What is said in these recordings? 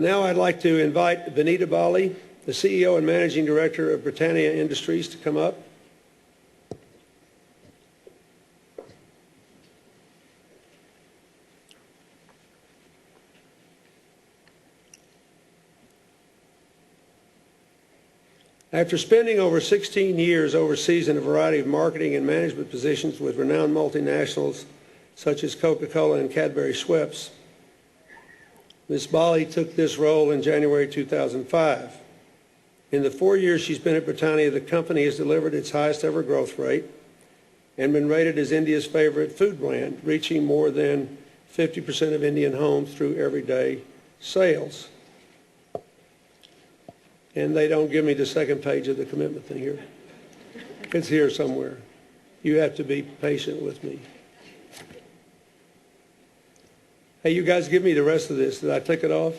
Now I'd like to invite Vinita Bali, the CEO and Managing Director of Britannia Industries, to come up. After spending over 16 years overseas in a variety of marketing and management positions with renowned multinationals such as Coca-Cola and Cadbury Schweppes, Ms. Bali took this role in January 2005. In the 4 years she's been at Britannia, the company has delivered its highest ever growth rate and been rated as India's favorite food brand, reaching more than 50% of Indian homes through everyday sales. And they don't give me the second page of the commitment thing here. It's here somewhere. You have to be patient with me. Hey, you guys give me the rest of this. Did I take it off?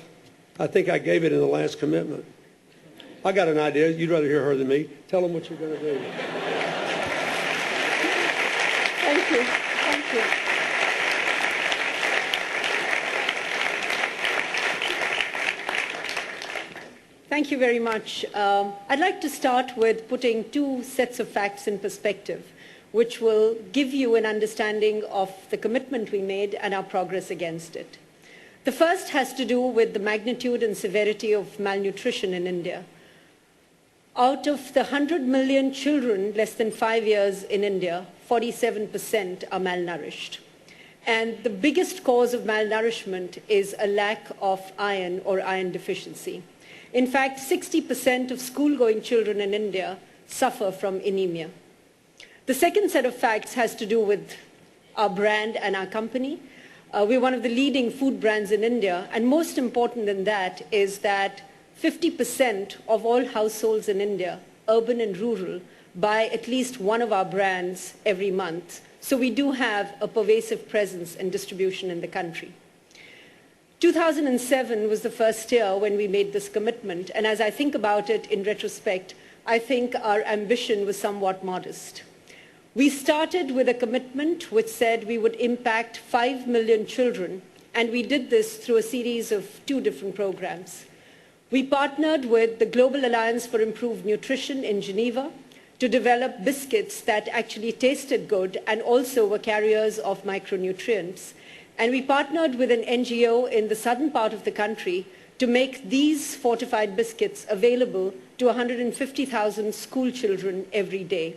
I think I gave it in the last commitment. I got an idea. You'd rather hear her than me. Tell them what you're going to do. Thank you. Thank you. Thank you very much. I'd like to start with putting two sets of facts in perspective, which will give you an understanding of the commitment we made and our progress against it. The first has to do with the magnitude and severity of malnutrition in India. Out of the 100 million children less than 5 years in India, 47% are malnourished. And the biggest cause of malnourishment is a lack of iron or iron deficiency. In fact, 60% of school-going children in India suffer from anemia. The second set of facts has to do with our brand and our company. We're one of the leading food brands in India, and most important than that is that 50% of all households in India, urban and rural, buy at least one of our brands every month. So we do have a pervasive presence and distribution in the country. 2007 was the first year when we made this commitment, and as I think about it in retrospect, I think our ambition was somewhat modest. We started with a commitment which said we would impact 5 million children, and we did this through a series of 2 different programs. We partnered with the Global Alliance for Improved Nutrition in Geneva to develop biscuits that actually tasted good and also were carriers of micronutrients. And we partnered with an NGO in the southern part of the country to make these fortified biscuits available to 150,000 school children every day.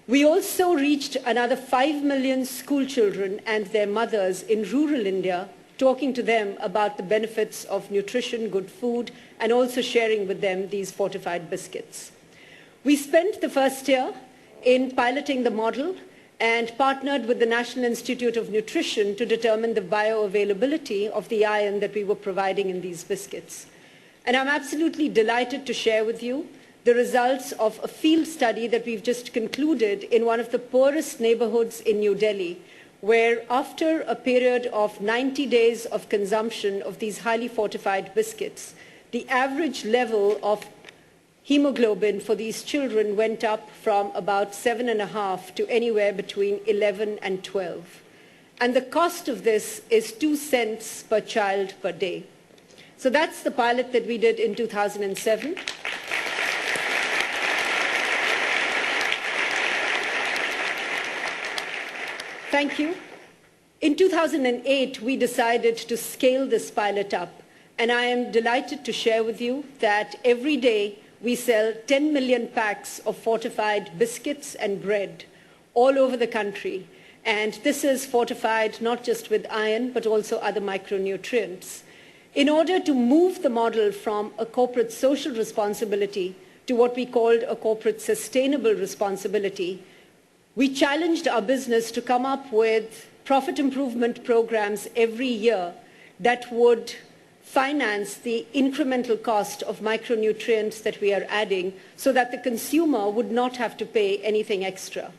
We also reached another 5 million school children and their mothers in rural India, talking to them about the benefits of nutrition, good food, and also sharing with them these fortified biscuits. We spent the first year in piloting the model and partnered with the National Institute of Nutrition to determine the bioavailability of the iron that we were providing in these biscuits. And I'm absolutely delighted to share with you the results of a field study that we've just concluded in one of the poorest neighborhoods in New Delhi, where after a period of 90 days of consumption of these highly fortified biscuits, the average level of hemoglobin for these children went up from about 7.5 to anywhere between 11 and 12. And the cost of this is 2 cents per child per day. So that's the pilot that we did in 2007. Thank you. In 2008, we decided to scale this pilot up, and I am delighted to share with you that every day we sell 10 million packs of fortified biscuits and bread all over the country. And this is fortified not just with iron, but also other micronutrients. In order to move the model from a corporate social responsibility to what we called a corporate sustainable responsibility, we challenged our business to come up with profit improvement programs every year that would finance the incremental cost of micronutrients that we are adding so that the consumer would not have to pay anything extra.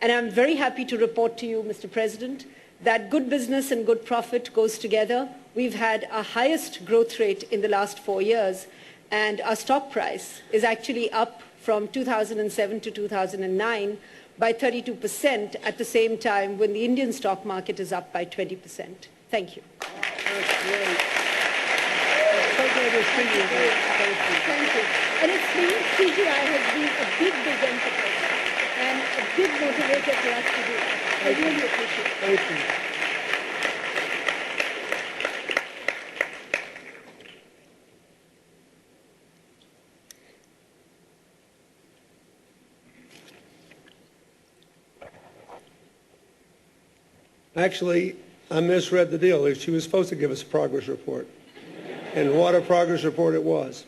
And I'm very happy to report to you, Mr. President, that good business and good profit goes together. We've had our highest growth rate in the last 4 years, and our stock price is actually up from 2007 to 2009 by 32% at the same time when the Indian stock market is up by 20%. Thank you. That's great. see you again. Thank you. Thank you. And it's been, CGI has been a big, big emphasis and a big motivator for us to do that. I really appreciate it. Thank you. Actually, I misread the deal. She was supposed to give us a progress report. And what a progress report it was.